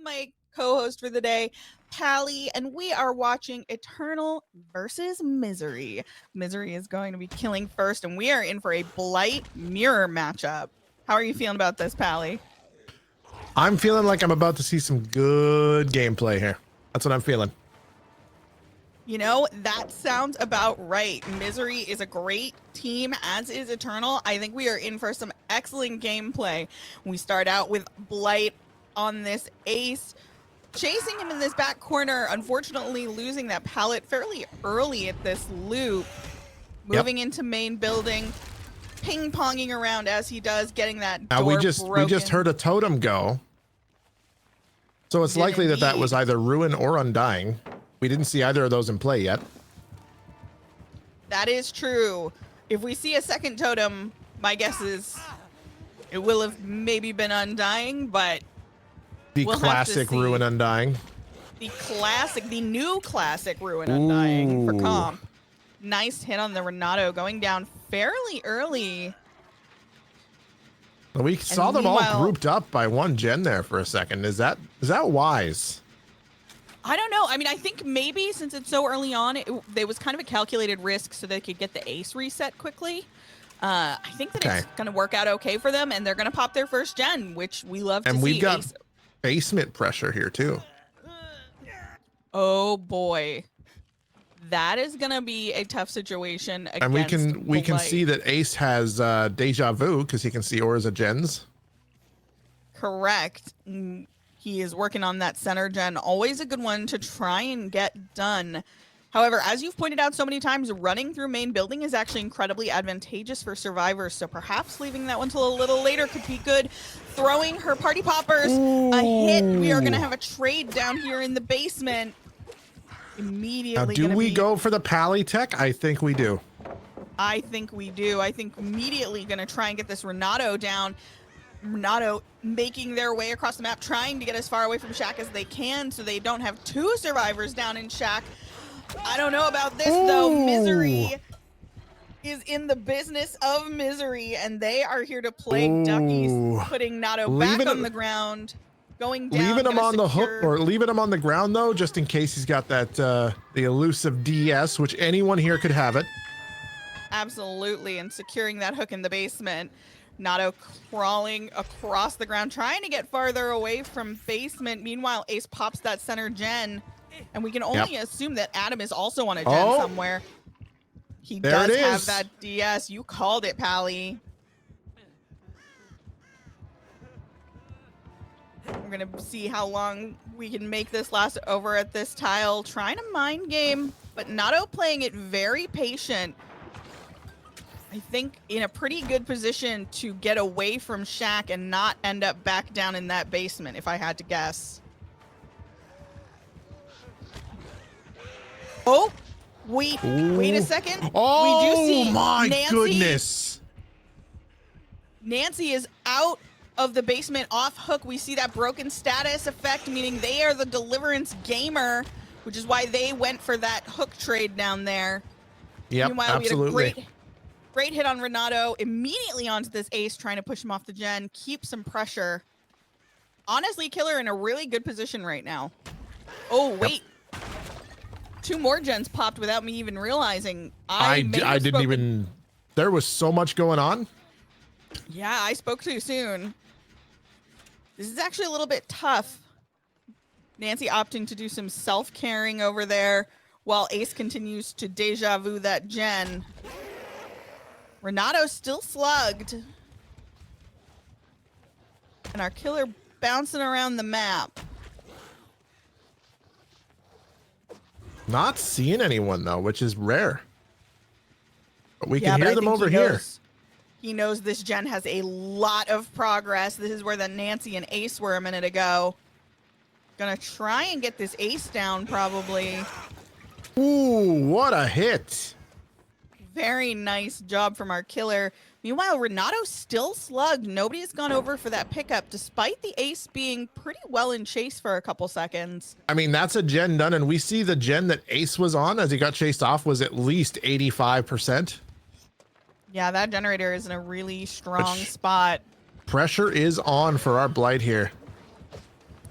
my co-host for the day, Pally, and we are watching Eternal versus Misery. Misery is going to be killing first, and we are in for a Blight Mirror matchup. How are you feeling about this, Pally? I'm feeling like I'm about to see some good gameplay here. That's what I'm feeling. You know, that sounds about right. Misery is a great team, as is Eternal. I think we are in for some excellent gameplay. We start out with Blight on this ace, chasing him in this back corner, unfortunately losing that pallet fairly early at this loop. Moving into main building, ping-ponging around as he does, getting that door broken. We just heard a totem go. So it's likely that that was either Ruin or Undying. We didn't see either of those in play yet. That is true. If we see a second totem, my guess is it will have maybe been Undying, but we'll classic Ruin Undying. The new classic Ruin Undying for comp. Nice hit on the Renato, going down fairly early. We saw them all grouped up by one gen there for a second. Is that wise? I don't know. I mean, I think maybe since it's so early on, there was kind of a calculated risk so they could get the ace reset quickly. I think that it's going to work out okay for them, and they're going to pop their first gen, which we love to see. And we've got basement pressure here too. Oh boy. That is going to be a tough situation against And we can see that Ace has deja vu because he can see auras of gens. Correct. He is working on that center gen. Always a good one to try and get done. However, as you've pointed out so many times, running through main building is actually incredibly advantageous for survivors. So perhaps leaving that one till a little later could be good. Throwing her party poppers. A hit. We are going to have a trade down here in the basement. Immediately. Now, do we go for the Pally tech? I think we do. I think we do. I think immediately going to try and get this Renato down. Renato making their way across the map, trying to get as far away from Shack as they can so they don't have two survivors down in Shack. I don't know about this, though. Misery is in the business of misery, and they are here to play duckies, putting Nato back on the ground. Going down, leaving him on the hook or leaving him on the ground though, just in case he's got that the elusive DS, which anyone here could have it. Absolutely, and securing that hook in the basement. Nato crawling across the ground, trying to get farther away from basement. Meanwhile, Ace pops that center gen, and we can only assume that Adam is also on a gen somewhere. He does have that DS. You called it, Pally. We're going to see how long we can make this last over at this tile. Trying to mind game, but Nato playing it very patient. I think in a pretty good position to get away from Shack and not end up back down in that basement, if I had to guess. Oh, wait a second. Oh, we do see my Nancy. Goodness. Nancy is out of the basement off hook. We see that broken status effect, meaning they are the Deliverance gamer, which is why they went for that hook trade down there. Yep, meanwhile, absolutely. We had a great hit on Renato, immediately onto this ace, trying to push him off the gen, keep some pressure. Honestly, Killer in a really good position right now. Oh, wait. Two more gens popped without me even realizing. I didn't even, there was so much going on. Yeah, I spoke too soon. This is actually a little bit tough. Nancy opting to do some self-caring over there while Ace continues to deja vu that gen. Renato still slugged. And our Killer bouncing around the map. Not seeing anyone though, which is rare. But we can hear them over here. He knows this gen has a lot of progress. This is where the Nancy and Ace were a minute ago. Gonna try and get this Ace down, probably. Ooh, what a hit. Very nice job from our Killer. Meanwhile, Renato still slugged. Nobody's gone over for that pickup, despite the Ace being pretty well in chase for a couple seconds. I mean, that's a gen done, and we see the gen that Ace was on as he got chased off was at least 85%. Yeah, that generator is in a really strong spot. Pressure is on for our Blight here.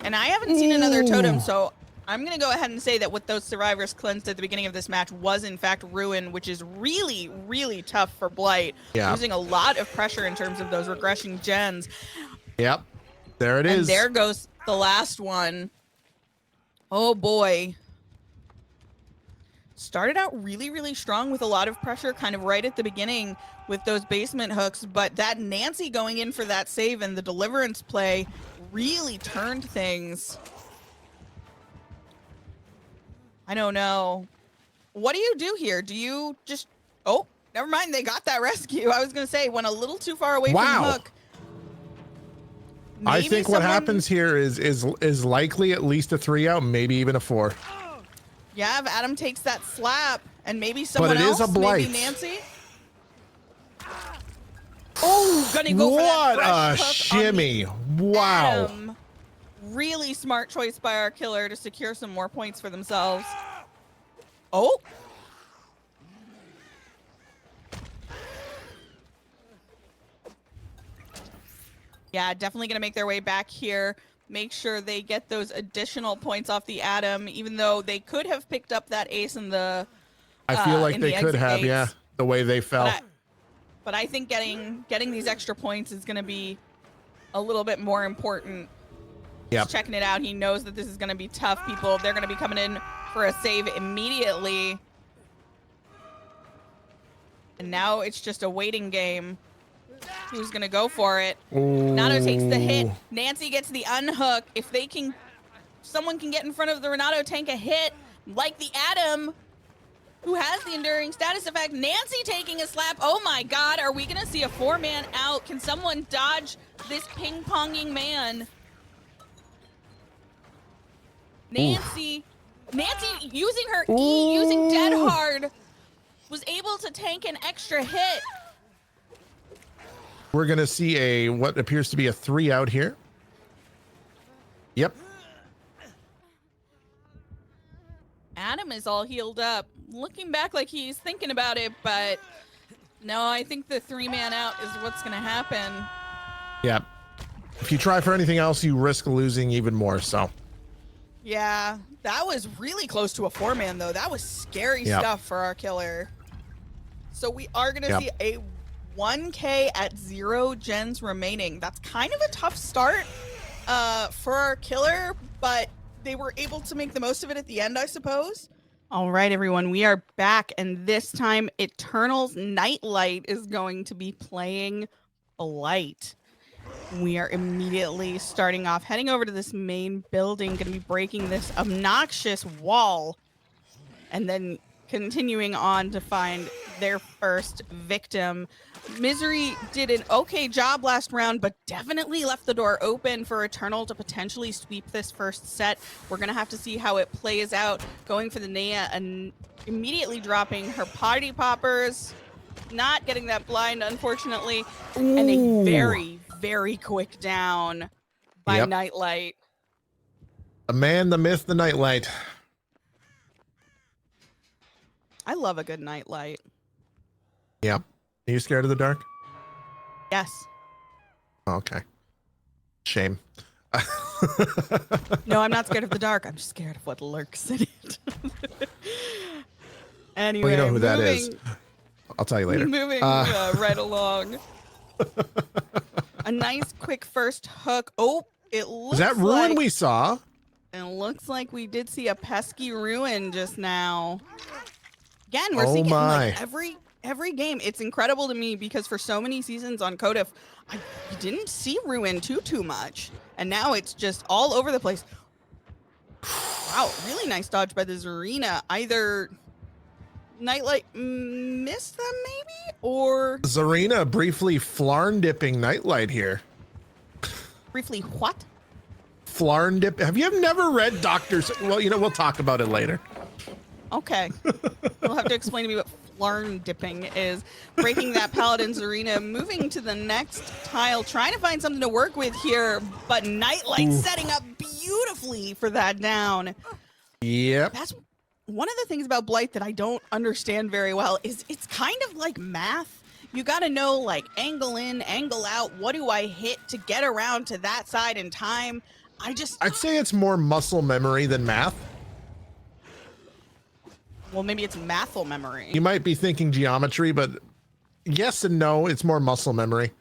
And I haven't seen another totem, so I'm going to go ahead and say that what those survivors cleansed at the beginning of this match was, in fact, Ruin, which is really, really tough for Blight. Yeah. Using a lot of pressure in terms of those regression gens. Yep. There it And is. there goes the last one. Oh, boy. Started out really, really strong with a lot of pressure kind of right at the beginning with those basement hooks, but that Nancy going in for that save and the deliverance play really turned things. I don't know. What do you do here? Do you just... Oh, never mind. They got that rescue. I was going to say, went a little too far away from the hook. I think what happens here is likely at least a 3 out, maybe even a 4. Yeah, if Adam takes that slap, and maybe someone else, a maybe Nancy. Oh, gonna go for that fresh hook shimmy! Wow. Adam. Really smart choice by our killer to secure some more points for themselves. Oh. Yeah, definitely gonna make their way back here. Make sure they get those additional points off the Adam, even though they could have picked up that ace in the I feel like they could have, yeah, the way they fell. But I think getting these extra points is going to be a little bit more important. Yep. Just checking it out. He knows that this is going to be tough. People, they're going to be coming in for a save immediately. And now it's just a waiting game. Who's going to go for it? Renato takes the hit. Nancy gets the unhook. If they can, someone can get in front of the Renato tank a hit, like the Adam, who has the enduring status effect. Nancy taking a slap. Oh my God, are we gonna see a 4-man out? Can someone dodge this ping-ponging man? Nancy using her E, using Dead Hard, was able to tank an extra hit. We're gonna see what appears to be a 3 out here. Yep. Adam is all healed up. Looking back like he's thinking about it, but no, I think the 3-man out is what's going to happen. Yeah. If you try for anything else, you risk losing even more, so. Yeah, that was really close to a 4-man, though. That was scary stuff for our killer. So we are going to see a 1K at 0 gens remaining. That's kind of a tough start for our killer, but they were able to make the most of it at the end, I suppose. All right, everyone, we are back, and this time Eternal's Nightlight is going to be playing Blight. We are immediately starting off, heading over to this main building, going to be breaking this obnoxious wall, and then continuing on to find their first victim. Misery did an okay job last round, but definitely left the door open for Eternal to potentially sweep this first set. We're going to have to see how it plays out. Going for the Naya and immediately dropping her party poppers. Not getting that blind, unfortunately. Ooh. And a very, very quick down by Nightlight. The man, the myth, the Nightlight. I love a good Nightlight. Yeah. Are you scared of the dark? Yes. Oh, okay. Shame. No, I'm not scared of the dark. I'm just scared of what lurks in it. Anyway, well, you know who that is. I'll tell you later. Moving right along. A nice quick first hook. Oh, it looks Is that Ruin we saw? It looks like we did see a pesky Ruin just now. Again, we're seeing it in like every game. It's incredible to me because for so many seasons on Codif, I didn't see Ruin too much. And now it's just all over the place. Wow, really nice dodge by the Zarina. Either Nightlight missed them maybe, or... Zarina briefly flarn dipping Nightlight here. Briefly what? Flarn dip. Have you never read Doctor's... Well, you know, we'll talk about it later. Okay. You'll have to explain to me what flarn dipping is. Breaking that Paladin's Arena, moving to the next tile, trying to find something to work with here, but Nightlight setting up beautifully for that down. Yep. That's one of the things about Blight that I don't understand very well is it's kind of like math. You got to know, like, angle in, angle out. What do I hit to get around to that side in time? I'd say it's more muscle memory than math. Well, maybe it's mathal memory. You might be thinking geometry, but yes and no, it's more muscle memory.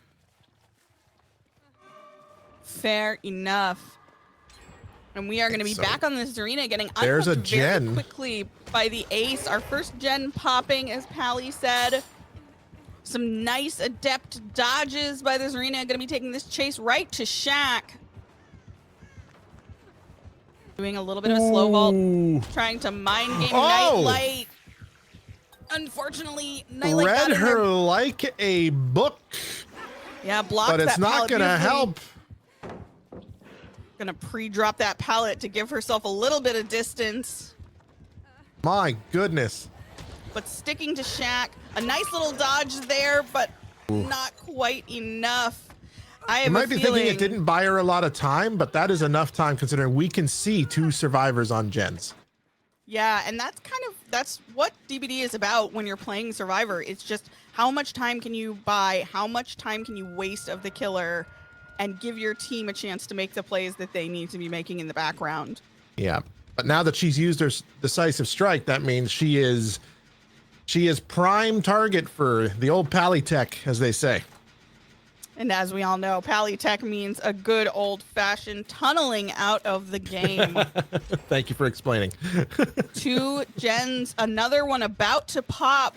Fair enough. And we are going to be back on this arena, getting there's a unhooked gen very quickly by the ace. Our first gen popping, as Pally said. Some nice adept dodges by this arena. Going to be taking this chase right to Shaq. Doing a little bit of a slow vault, trying to mind game Nightlight. Unfortunately, Nightlight read got her like a book. Yeah, blocked but it's that not gonna help. Gonna pre-drop that pallet to give herself a little bit of distance. My goodness. But sticking to Shaq. A nice little dodge there, but not quite enough. I have You might be thinking it didn't buy her a lot of time, but that is enough time considering we can see 2 survivors on gens. Yeah, and that's what DBD is about when you're playing Survivor. It's just how much time can you buy, how much time can you waste of the killer, and give your team a chance to make the plays that they need to be making in the background. Yeah, but now that she's used her decisive strike, that means she is prime target for the old Pally Tech, as they say. And as we all know, Pally Tech means a good old-fashioned tunneling out of the game. Thank you for explaining. 2 gens, another one about to pop.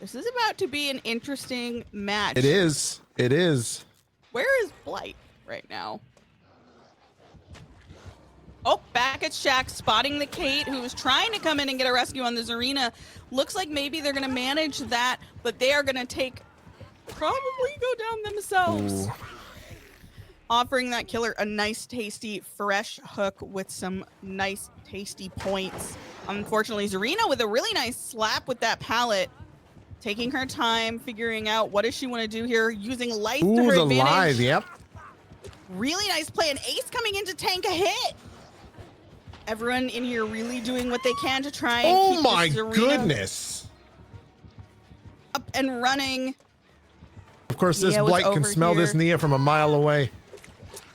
This is about to be an interesting match. It is. It is. Where is Blight right now? Oh, back at Shaq, spotting the Kate, who was trying to come in and get a rescue on this arena. Looks like maybe they're going to manage that, but they are going to probably go down themselves. Ooh. Offering that killer a nice, tasty, fresh hook with some nice, tasty points. Unfortunately, Zarina with a really nice slap with that pallet. Taking her time, figuring out what does she want to do here, using life to her advantage. Live, yep. Really nice play. An ace coming in to tank a hit. Everyone in here really doing what they can to try and keep my Zarina goodness. up and running. Of course, this Nia was Blight can over smell here. this Nia from a mile away.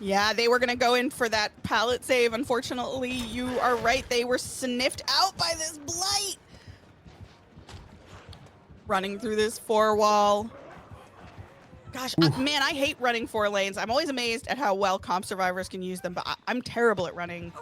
Yeah, they were going to go in for that pallet save. Unfortunately, you are right. They were sniffed out by this Blight. Running through this 4-wall. Gosh, man, I hate running 4 lanes. I'm always amazed at how well comp survivors can use them, but I'm terrible at running.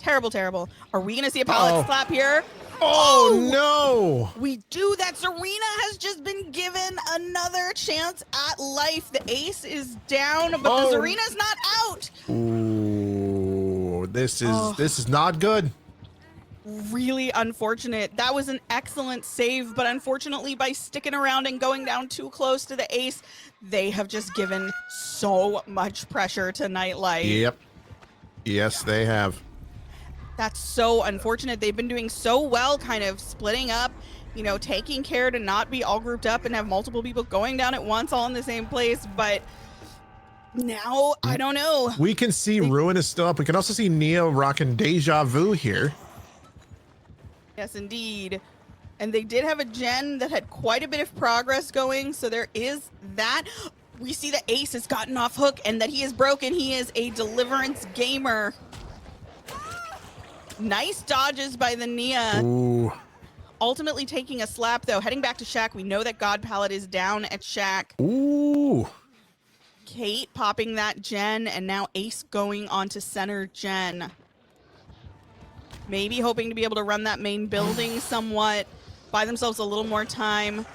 Terrible, terrible. Are we going to see a pallet slap here? Oh, no. We do. That Serena has just been given another chance at life. The ace is down, but the Serena's not out. Ooh, this is not good. Really unfortunate. That was an excellent save, but unfortunately by sticking around and going down too close to the ace, they have just given so much pressure to Nightlight. Yep. Yes, they have. That's so unfortunate. They've been doing so well kind of splitting up, you know, taking care to not be all grouped up and have multiple people going down at once all in the same place, but now, I don't know. We can see Ruin is still up. We can also see Neo rocking Deja Vu here. Yes, indeed. And they did have a gen that had quite a bit of progress going, so there is that. We see the ace has gotten off hook and that he is broken. He is a Deliverance gamer. Nice dodges by the Nia. Ooh. Ultimately taking a slap, though. Heading back to Shaq, we know that God Palette is down at Shaq. Ooh. Kate popping that gen, and now Ace going on to center gen. Maybe hoping to be able to run that main building somewhat, buy themselves a little more time.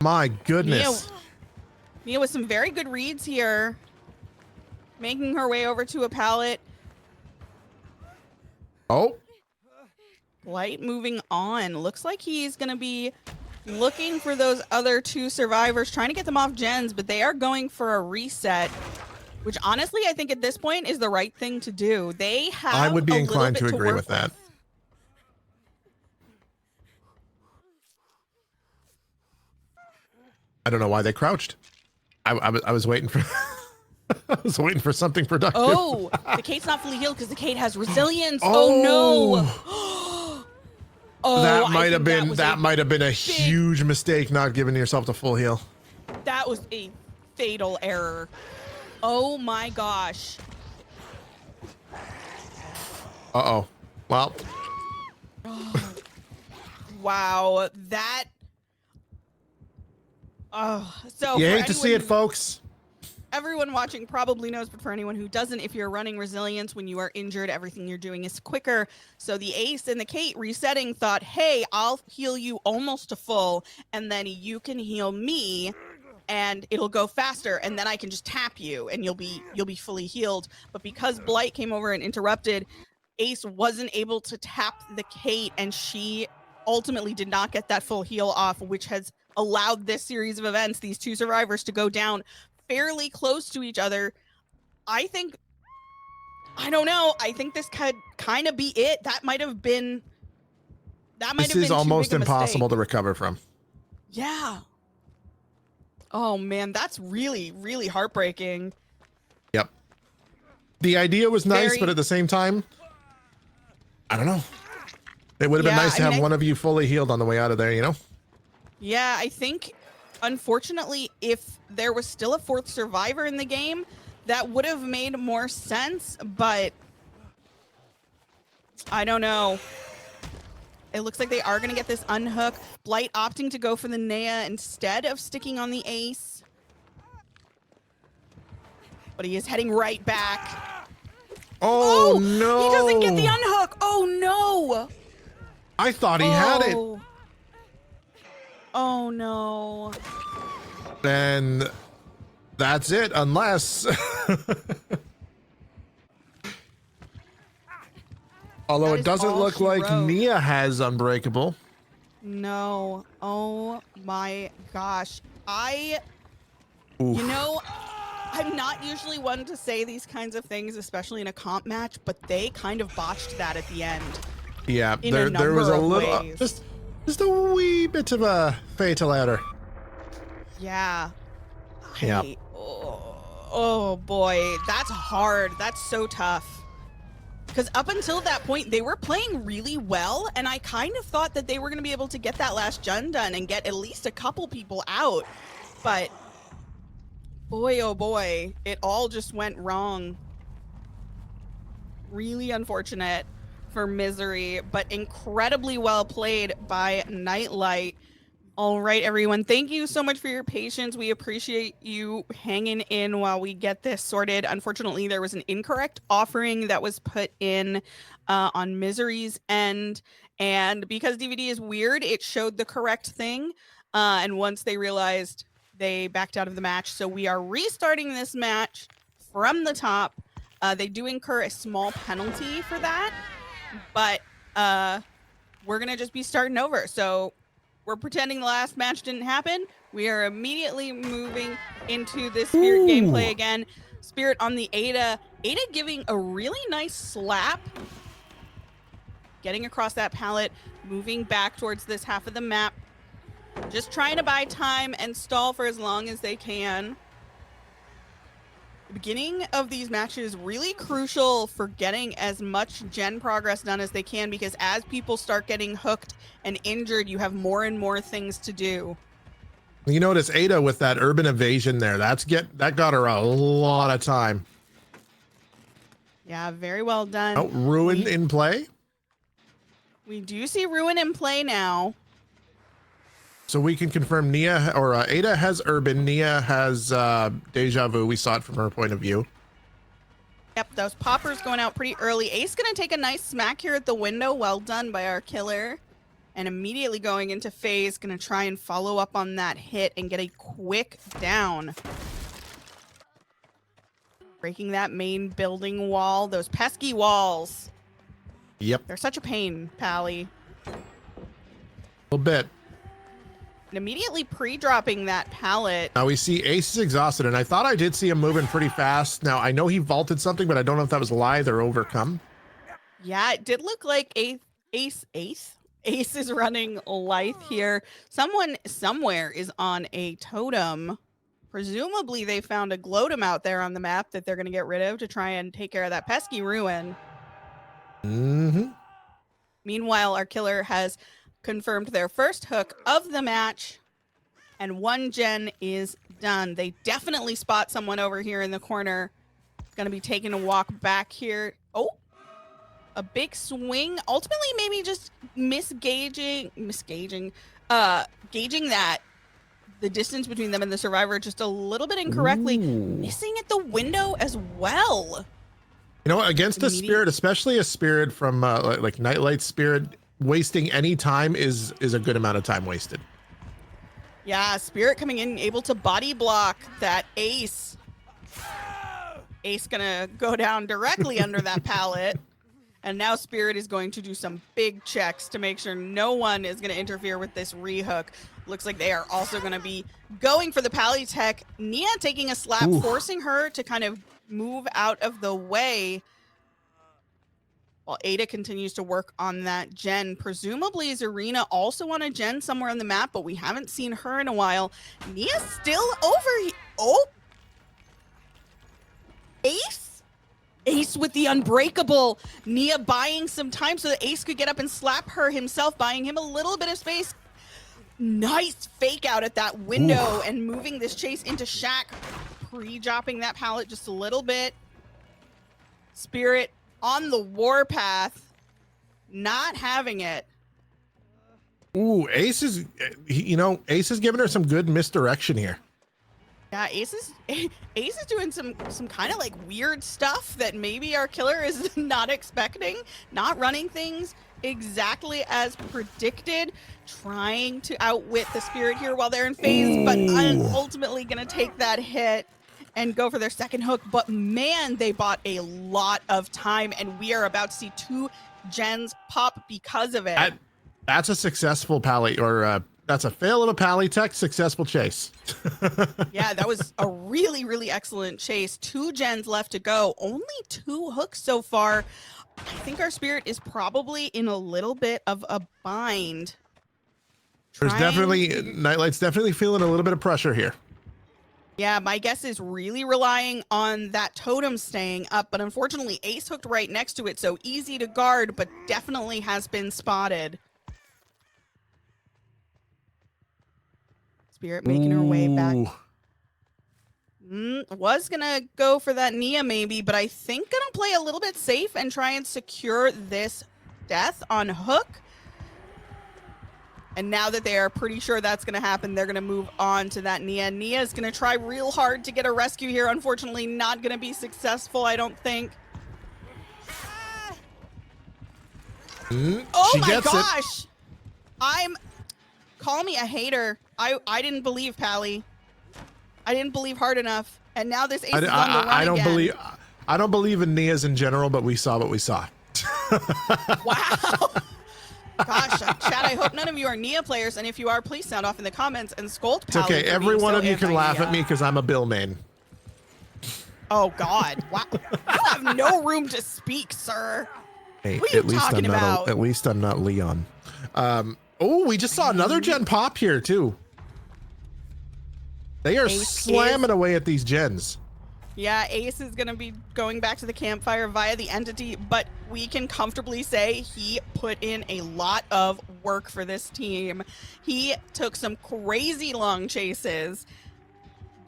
My goodness. Nia with some very good reads here. Making her way over to a pallet. Oh. Light moving on. Looks like he's going to be looking for those other 2 survivors, trying to get them off gens, but they are going for a reset, which honestly I think at this point is the right thing to do. They have I would be a inclined to little bit agree work with that. I don't know why they crouched. I was waiting for I was waiting for something productive. Oh, the Kate's not fully healed because the Kate has resilience. Oh no. Oh, that might have been a huge mistake not giving yourself the full heal. That was a fatal error. Oh my gosh. Uh-oh. Well, Wow. That. Oh, so you for hate to see it, anyone, folks. everyone watching probably knows, but for anyone who doesn't, if you're running resilience when you are injured, everything you're doing is quicker. So the Ace and the Kate resetting thought, hey, I'll heal you almost to full, and then you can heal me, and it'll go faster, and then I can just tap you, and you'll be fully healed. But because Blight came over and interrupted, Ace wasn't able to tap the Kate, and she ultimately did not get that full heal off, which has allowed this series of events, these two survivors, to go down fairly close to each other. I think, I don't know, I think this could kind of be it. That might have been This is too almost big a impossible mistake. to recover from. Yeah. Oh man, that's really, really heartbreaking. Yep. The idea was nice, but Very, at the same time, I don't know. It would have been yeah, nice I to mean, have one of you fully healed on the way out of there, you know? yeah, I think, unfortunately, if there was still a fourth survivor in the game, that would have made more sense, but I don't know. It looks like they are going to get this unhook. Blight opting to go for the Nea instead of sticking on the Ace. But he is heading right back. Oh, Oh, he doesn't get the no. unhook. Oh, no. I thought he had it. Oh. Oh, no. Then that's it, unless... Although That it is doesn't all look she like wrote. Nia has Unbreakable. No. Oh, my gosh. Oof. You know, I'm not usually one to say these kinds of things, especially in a comp match, but they kind of botched that at the end. Yeah, In a there was number a of little, ways. just a wee bit of a fatal error. Yeah. Yeah. Oh boy, that's hard. That's so tough. Because up until that point, they were playing really well, and I kind of thought that they were going to be able to get that last gen done and get at least a couple people out. But boy, oh boy, it all just went wrong. Really unfortunate for Misery, but incredibly well played by Nightlight. All right, everyone. Thank you so much for your patience. We appreciate you hanging in while we get this sorted. Unfortunately, there was an incorrect offering that was put in on Misery's end. And because DVD is weird, it showed the correct thing. And once they realized, they backed out of the match. So we are restarting this match from the top. They do incur a small penalty for that. But we're going to just be starting over. So we're pretending the last match didn't happen. We are immediately moving into this Spirit Ooh. gameplay again. Spirit on the Ada. Ada giving a really nice slap. Getting across that pallet, moving back towards this half of the map. Just trying to buy time and stall for as long as they can. The beginning of these matches really crucial for getting as much gen progress done as they can, because as people start getting hooked and injured, you have more and more things to do. You notice Ada with that urban evasion there. That got her a lot of time. Yeah, very well done. Oh, Ruin in play. We do see Ruin in play now. So we can confirm Nia or Ada has urban. Nia has deja vu. We saw it from her point of view. Yep, those poppers going out pretty early. Ace gonna take a nice smack here at the window. Well done by our killer. And immediately going into phase, gonna try and follow up on that hit and get a quick down. Breaking that main building wall. Those pesky walls. Yep. They're such a pain, Pally. A little bit. And immediately pre-dropping that pallet. Now we see Ace is exhausted, and I thought I did see him moving pretty fast. Now I know he vaulted something, but I don't know if that was lithe or overcome. Yeah, it did look like Ace is running lithe here. Someone somewhere is on a totem. Presumably they found a gloatum out there on the map that they're going to get rid of to try and take care of that pesky Ruin. Mm-hmm. Meanwhile, our killer has confirmed their first hook of the match. And one gen is done. They definitely spot someone over here in the corner. It's going to be taking a walk back here. Oh, a big swing. Ultimately, maybe just gauging that the distance between them and the survivor just a little bit incorrectly. Ooh. Missing at the window as well. You know, against a spirit, especially a spirit from like Nightlight Spirit, wasting any time is a good amount of time wasted. Yeah, Spirit coming in, able to body block that Ace. Ace gonna go down directly under that pallet. And now Spirit is going to do some big checks to make sure no one is going to interfere with this rehook. Looks like they are also going to be going for the Palitech. Nia taking a slap, forcing her to kind of move out of the way. While Ada continues to work on that gen. Presumably Zarina also on a gen somewhere on the map, but we haven't seen her in a while. Nia's still over here. Oh! Ace? Ace with the unbreakable. Nia buying some time so that Ace could get up and slap her himself, buying him a little bit of space. Nice fake out at that window and moving this chase into Shaq. Pre-dropping that pallet just a little bit. Spirit on the warpath, not having it. Ooh, Ace is, you know, Ace is giving her some good misdirection here. Yeah, Ace is doing some kind of like weird stuff that maybe our killer is not expecting, not running things exactly as predicted, trying to outwit the Spirit here while they're in phase, but ultimately gonna take that hit and go for their second hook. But man, they bought a lot of time, and we are about to see 2 gens pop because of it. That's a successful pally, or that's a fail of a Palitech, successful chase. Yeah, that was a really, really excellent chase. 2 gens left to go. Only 2 hooks so far. I think our Spirit is probably in a little bit of a bind. There's definitely, Nightlight's definitely feeling a little bit of pressure here. Yeah, my guess is really relying on that totem staying up, but unfortunately Ace hooked right next to it, so easy to guard, but definitely has been spotted. Spirit making her way back. Was gonna go for that Nia maybe, but I think gonna play a little bit safe and try and secure this death on hook. And now that they are pretty sure that's going to happen, they're going to move on to that Nia. Nia is going to try real hard to get a rescue here. Unfortunately, not going to be successful, I don't think. Oh my gosh! Call me a hater. I didn't believe Pally. I didn't believe hard enough. And now this Ace is on the run I don't believe in Nias in general, but we saw what we saw. Wow. Gosh, chat, I hope none of you are Nia players, and if you are, please sound off in the comments and scold Pally. It's okay, every one of you can laugh at me because I'm a Bill main. Oh God, wow. You have no room to speak, sir. Hey, what are you talking about? At least I'm not Leon. Oh, we just saw another gen pop here too. They are slamming away at these gens. Yeah, Ace is going to be going back to the campfire via the entity, but we can comfortably say he put in a lot of work for this team. He took some crazy long chases,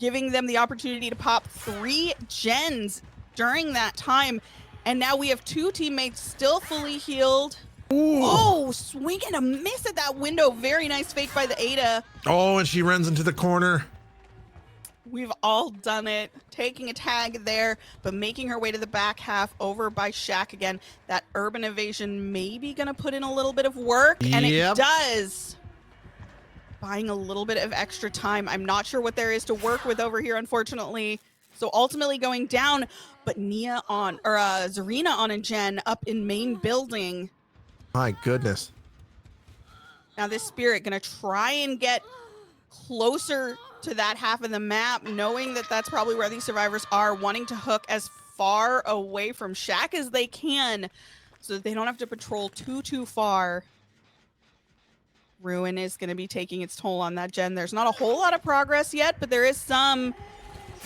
giving them the opportunity to pop 3 gens during that time. And now we have 2 teammates still fully healed. Ooh. Oh, swing and a miss at that window. Very nice fake by the Ada. Oh, and she runs into the corner. We've all done it, taking a tag there, but making her way to the back half over by Shaq again. That urban evasion maybe going to put in a little bit of work, and it does. Buying a little bit of extra time. I'm not sure what there is to work with over here, unfortunately. So ultimately going down, but Zarina on a gen up in main building. My goodness. Now this Spirit going to try and get closer to that half of the map, knowing that that's probably where these survivors are, wanting to hook as far away from Shaq as they can so that they don't have to patrol too far. Ruin is going to be taking its toll on that gen. There's not a whole lot of progress yet, but there is some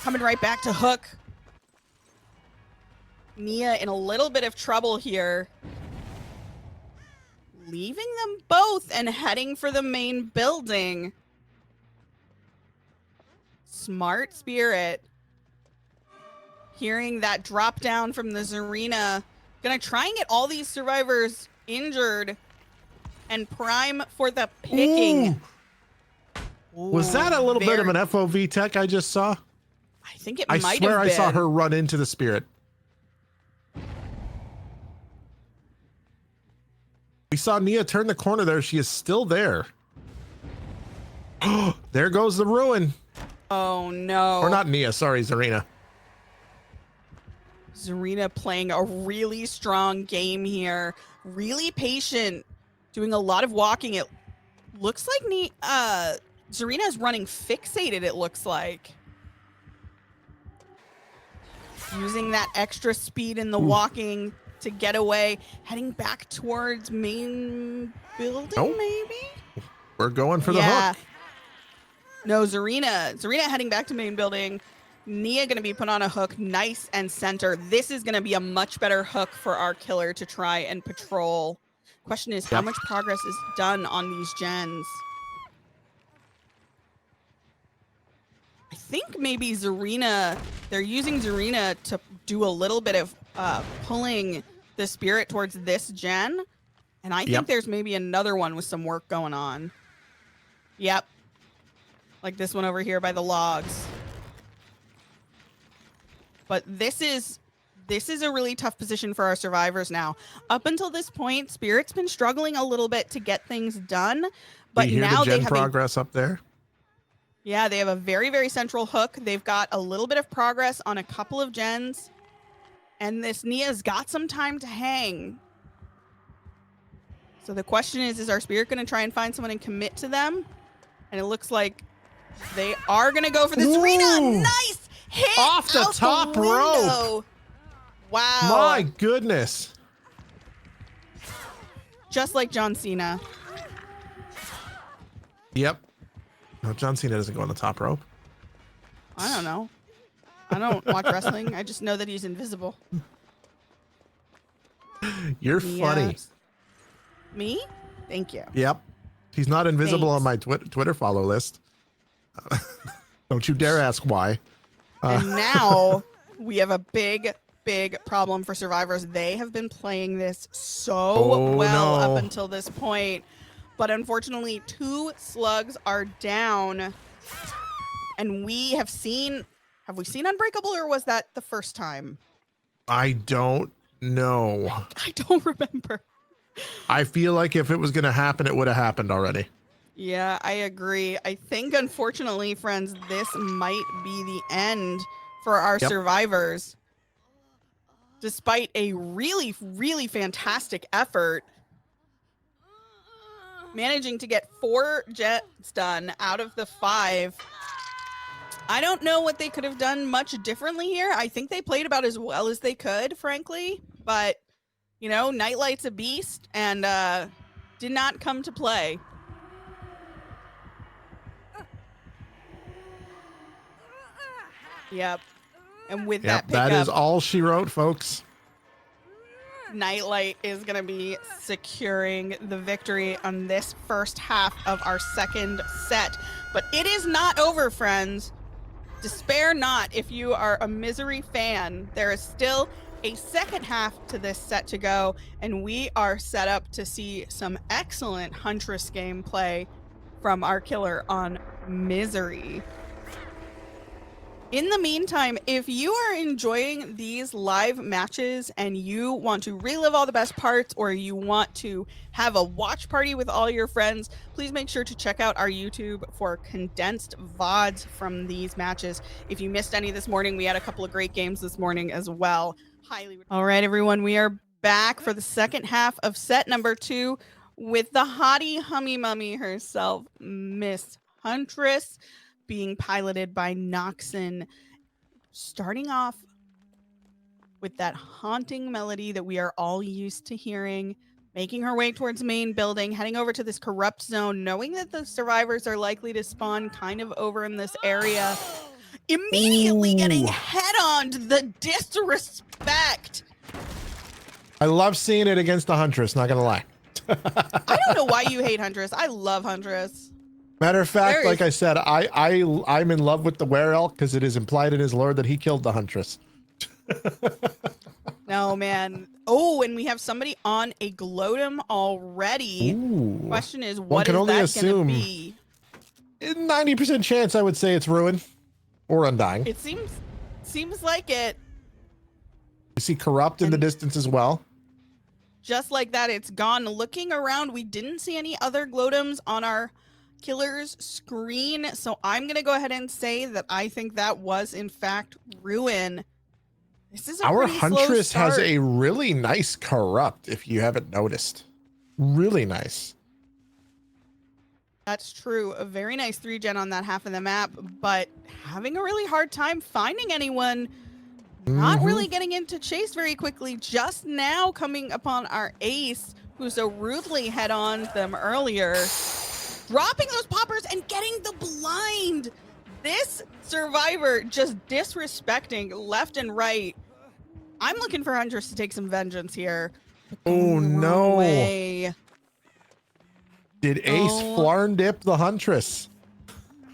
coming right back to hook. Nia in a little bit of trouble here. Leaving them both and heading for the main building. Smart Spirit. Hearing that drop down from the Zarina. Gonna try and get all these survivors injured and prime for the picking. Was that a little bit of an FOV tech I just saw? I think it I might swear have I been. saw her run into the spirit. We saw Nia turn the corner there. She is still there. There goes the ruin. Oh no. Or not Nia, sorry, Zarina. Zarina playing a really strong game here. Really patient. Doing a lot of walking. It looks like Zarina's running fixated, it looks like. Using that extra speed in the walking to get away. Heading back towards main building, maybe? We're going for the hook. No, Zarina heading back to main building. Nia going to be put on a hook, nice and center. This is going to be a much better hook for our killer to try and patrol. Question is, how much progress is done on these gens? I think maybe Zarina, they're using Zarina to do a little bit of pulling the spirit towards this gen. And I think there's maybe another one with some work going on. Yep. Like this one over here by the logs. But this is a really tough position for our survivors now. Up until this point, Spirit's been struggling a little bit to get things done. But now they have progress up there. Yeah, they have a very, very central hook. They've got a little bit of progress on a couple of gens. And this Nia's got some time to hang. So the question is our Spirit going to try and find someone and commit to them? And it looks like they are going to go for the Zarina. Nice hit off the top rope. Wow. My goodness. Just like John Cena. Yep. No, John Cena doesn't go on the top rope. I don't know. I don't watch wrestling. I just know that he's invisible. You're funny. Me? Thank you. Yep. He's not invisible on my Twitter follow list. Don't you dare ask why. And now we have a big problem for survivors. They have been playing this so well up until this point. But unfortunately, 2 slugs are down. And we have seen we seen Unbreakable, or was that the first time? I don't know. I don't remember. I feel like if it was going to happen, it would have happened already. Yeah, I agree. I think, unfortunately, friends, this might be the end for our survivors. Despite a really, really fantastic effort, managing to get 4 jets done out of the 5. I don't know what they could have done much differently here. I think they played about as well as they could, frankly. But, you know, Nightlight's a beast and did not come to play. Yep. And with that pickup, that is all she wrote, folks. Nightlight is going to be securing the victory on this first half of our second set. But it is not over, friends. Despair not if you are a Misery fan. There is still a second half to this set to go, and we are set up to see some excellent Huntress gameplay from our killer on Misery. In the meantime, if you are enjoying these live matches and you want to relive all the best parts, or you want to have a watch party with all your friends, please make sure to check out our YouTube for condensed VODs from these matches. If you missed any this morning, we had a couple of great games this morning as well. All right, everyone, we are back for the second half of set number 2 with the hottie hummy mummy herself, Miss Huntress, being piloted by Noxon, starting off with that haunting melody that we are all used to hearing, making her way towards main building, heading over to this corrupt zone, knowing that the survivors are likely to spawn kind of over in this area, immediately getting head-on. The disrespect. I love seeing it against the Huntress, not gonna lie. I don't know why you hate Huntress. I love Huntress. Matter of fact, There like is- I said, I'm in love with the were elk because it is implied in his lore that he killed the huntress. No, man. Oh, and we have somebody on a gloatum already. Ooh. Question is, One what can is only that assume. gonna be? 90% chance I would say it's Ruin or Undying. It seems like it. You see Corrupt in the And- distance as well. Just like that, it's gone. Looking around, we didn't see any other gloatums on our killer's screen, so I'm gonna go ahead and say that I think that was in fact Ruin. This is a Our pretty slow Huntress has start. a really nice Corrupt, if you haven't noticed. Really nice. That's true. A very nice 3-gen on that half of the map, but having a really hard time finding anyone. Not really getting into chase very quickly. Just now coming upon our ace, who so rudely had on them earlier. Dropping those poppers and getting the blind. This survivor just disrespecting left and right. I'm looking for Huntress to take some vengeance here. Oh no. Way. Did Ace Flarn dip the Huntress?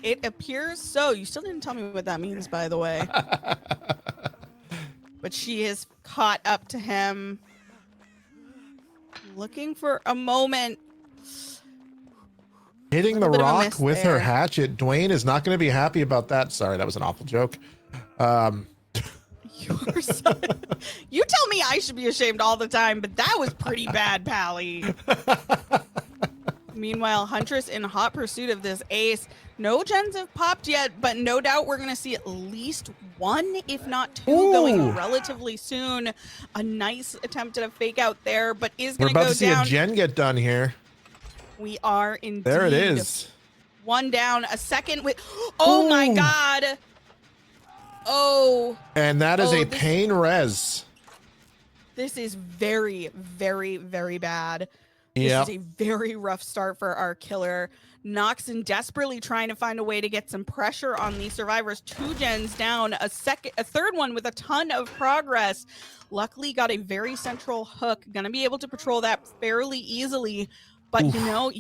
It appears so. You still didn't tell me what that means, by the way. But she is caught up to him. Looking for a moment. Hitting the bit of a rock miss with her there. hatchet. Dwayne is not going to be happy about that. Sorry, that was an awful joke. You are so, you tell me I should be ashamed all the time, but that was pretty bad, Pally. Meanwhile, Huntress in hot pursuit of this ace. No gens have popped yet, but no doubt we're going to see at least one, if not two, going relatively soon. A nice attempt at a fake out there, but is We're going to about go to see down. a gen get done here. We are indeed. There it is. One down, a second with. Oh my God. Oh. And that is a this- pain res. This is very, very, very bad. This Yep. is a very rough start for our killer. Noxon desperately trying to find a way to get some pressure on these survivors. 2 gens down, a third one with a ton of progress. Luckily got a very central hook. Gonna be able to patrol that fairly easily. But you know,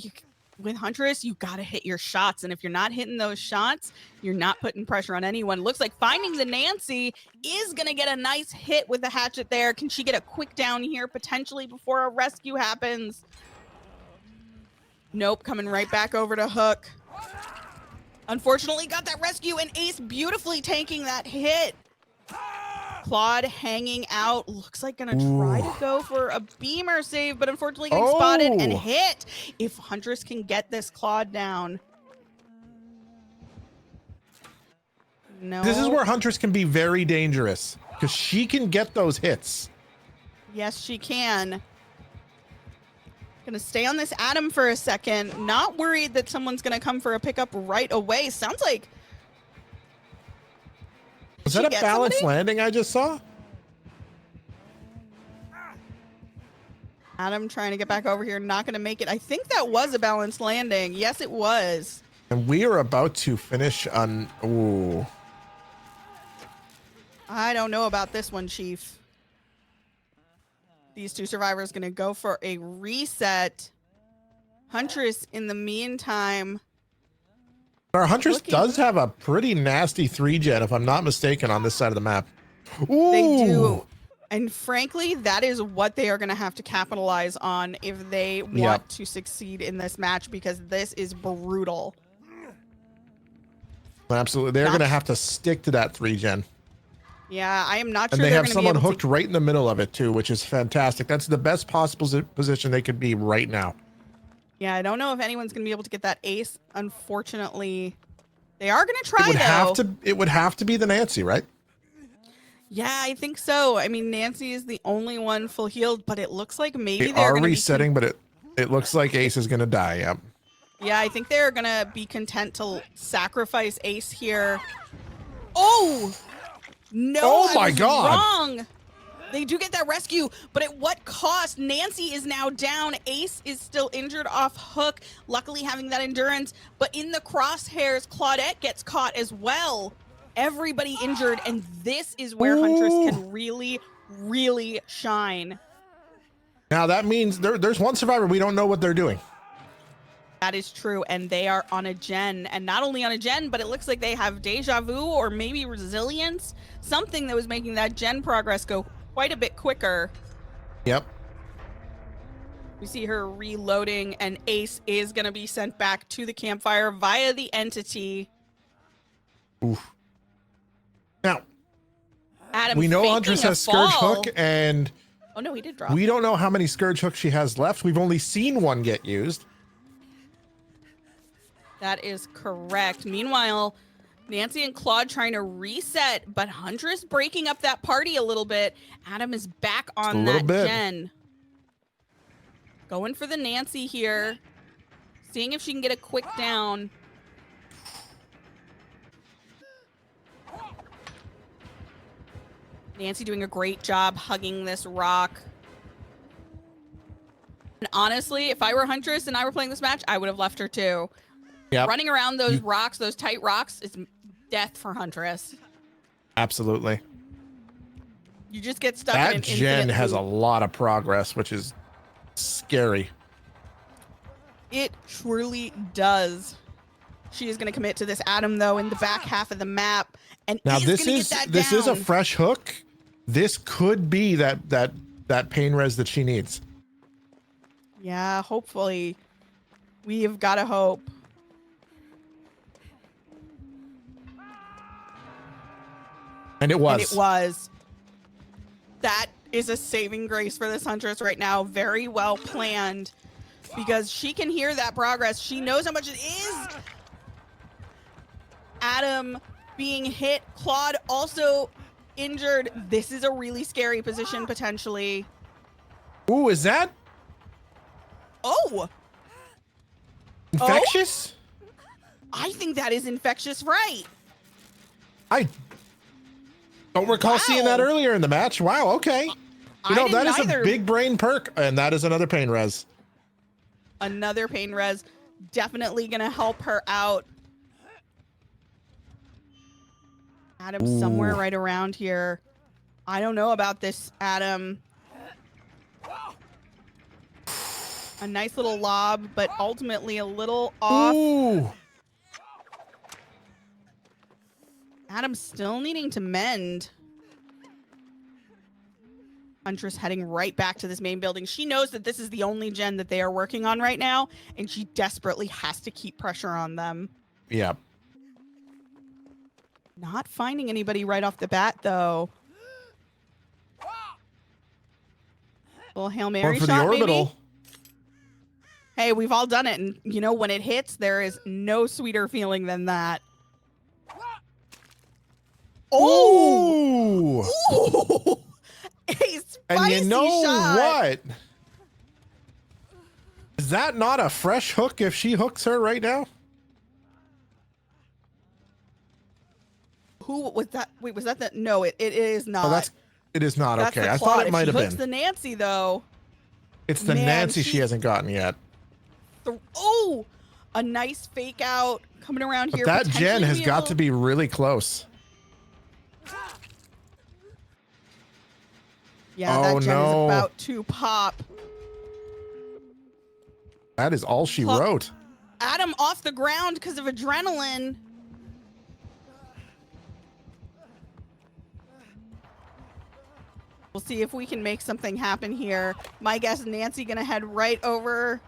with Huntress, you gotta hit your shots. And if you're not hitting those shots, you're not putting pressure on anyone. Looks like finding the Nancy is gonna get a nice hit with the hatchet there. Can she get a quick down here potentially before a rescue happens? Nope, coming right back over to Hook. Unfortunately, got that rescue, and Ace beautifully tanking that hit. Claude hanging out. Looks like gonna try to go for a beamer save, but unfortunately getting spotted and hit. If Huntress can get this Claude down. No. This is where Huntress can be very dangerous because she can get those hits. Yes, she can. Gonna stay on this Adam for a second. Not worried that someone's gonna come for a pickup right away. Sounds like. Was that a get balanced somebody? landing I just saw? Adam trying to get back over here. Not gonna make it. I think that was a balanced landing. Yes, it was. And we are about to finish on. Ooh. I don't know about this one, Chief. These 2 survivors gonna go for a reset. Huntress, in the meantime. Our Huntress Looking- does have a pretty nasty 3-gen, if I'm not mistaken, on this side of the map. Ooh. They do. And frankly, that is what they are going to have to capitalize on if they want to succeed in this match, because this is brutal. Absolutely. They're going to have to stick to that 3-gen. Yeah, I am not And sure they they're have going to be someone able hooked right in the middle of it, too, which is fantastic. That's the best possible position they could be right now. Yeah, I don't know if anyone's going to be able to get that ace. Unfortunately, they are going to try, It would have to be the Nancy, right? Yeah, I think so. I mean, Nancy is the only one full healed, but it looks like maybe They they're are going to resetting, but it looks like Ace is going to die. Yep. Yeah, I think they're going to be content to sacrifice Ace here. Oh! No, Oh I my was God. wrong. They do get that rescue, but at what cost? Nancy is now down. Ace is still injured off Hook, luckily having that endurance. But in the crosshairs, Claudette gets caught as well. Everybody injured, and this is where Huntress can really, really shine. Now that means there's one survivor we don't know what they're doing. That is true, and they are on a gen, and not only on a gen, but it looks like they have deja vu or maybe resilience, something that was making that gen progress go quite a bit quicker. Yep. We see her reloading, and Ace is going to be sent back to the campfire via the entity. Oof. Now, Adam we know faking Huntress a has Scourge fall. Hook, and Oh no, he did drop. we don't know how many Scourge Hooks she has left. We've only seen one get used. That is correct. Meanwhile, Nancy and Claude trying to reset, but Huntress breaking up that party a little bit. Adam is back on that gen. Going for the Nancy here. Seeing if she can get a quick down. Nancy doing a great job hugging this rock. And honestly, if I were Huntress and I were playing this match, I would have left her too. Yep. Running around those rocks, those tight rocks, is death for Huntress. Absolutely. You just get stuck that in an gen has loop. a lot of progress, which is scary. It truly does. She is going to commit to this Adam, though, in the back half of the map. And now this is a fresh hook. This could be that pain res that she needs. Yeah, hopefully. We have got to hope. And it was. And it was. That is a saving grace for this Huntress right now. Very well planned. Because she can hear that progress. She knows how much it is. Adam being hit. Claude also injured. This is a really scary position, potentially. Ooh, is that? Oh. Infectious? Oh? I think that is infectious, right? I don't recall seeing that earlier in the match. Wow, okay. You know, that is a big brain perk, and that is another pain res. Another pain res. Definitely going to help her out. Adam somewhere right around here. I don't know about this, Adam. A nice little lob, but ultimately a little off. Ooh. Adam's still needing to mend. Huntress heading right back to this main building. She knows that this is the only gen that they are working on right now, and she desperately has to keep pressure on them. Yeah. Not finding anybody right off the bat, though. Little Hail Mary shot, the orbital. maybe? Hey, we've all done it, and you know, when it hits, there is no sweeter feeling than that. Oh! Ooh! A spicy and you know shot. What? Is that not a fresh hook if she hooks her right now? Who was that? Wait, was that the? No, it is not. Oh, it is not. That's okay. I thought it might have been. Hooks the Nancy, though. It's the Nancy she hasn't gotten yet. Oh, a nice fake out coming around here. That gen has got to be really close. Yeah, that gen is about to pop. That is all she wrote. Adam off the ground because of adrenaline. We'll see if we can make something happen here. My guess, Nancy gonna head right over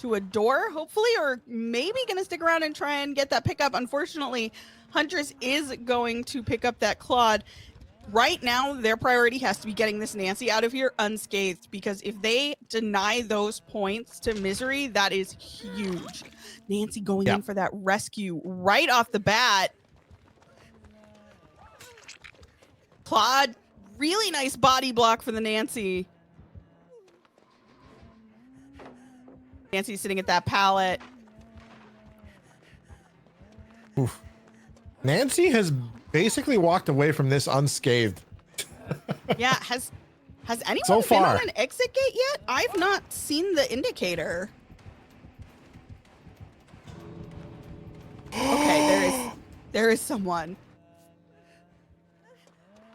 to a door, hopefully, or maybe gonna stick around and try and get that pickup. Unfortunately, Huntress is going to pick up that Claude. Right now, their priority has to be getting this Nancy out of here unscathed, because if they deny those points to Misery, that is huge. Nancy going in for that rescue right off the bat. Claude, really nice body block for the Nancy. Nancy's sitting at that pallet. Oof. Nancy has basically walked away from this unscathed. Yeah, has anyone been on an exit gate yet? I've not seen the indicator. Okay, there is someone.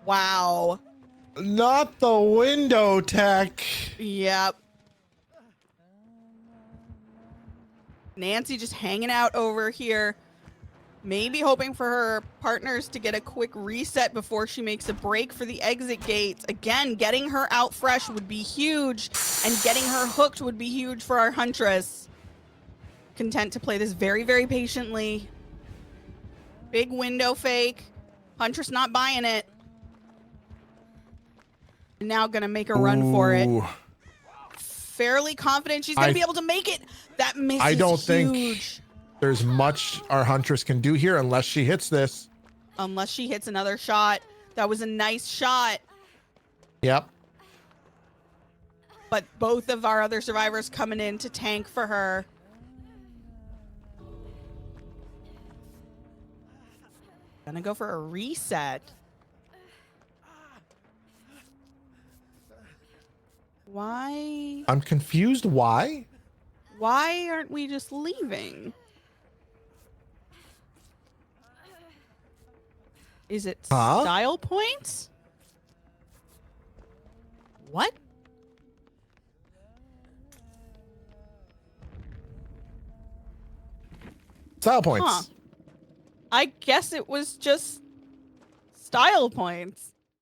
Wow. Not the window tech. Yep. Nancy just hanging out over here. Maybe hoping for her partners to get a quick reset before she makes a break for the exit gates. Again, getting her out fresh would be huge, and getting her hooked would be huge for our Huntress. Content to play this very, very patiently. Big window fake. Huntress not buying it. Now gonna make a run for it. Ooh. Fairly confident she's gonna be able to make it. That miss I is don't think huge. there's much our Huntress can do here unless she hits this. Unless she hits another shot. That was a nice shot. Yep. But both of our other survivors coming in to tank for her. Gonna go for a reset. Why? I'm confused. Why? Why aren't we just leaving? Is it style points? What? Style points. Huh. I guess it was just style points.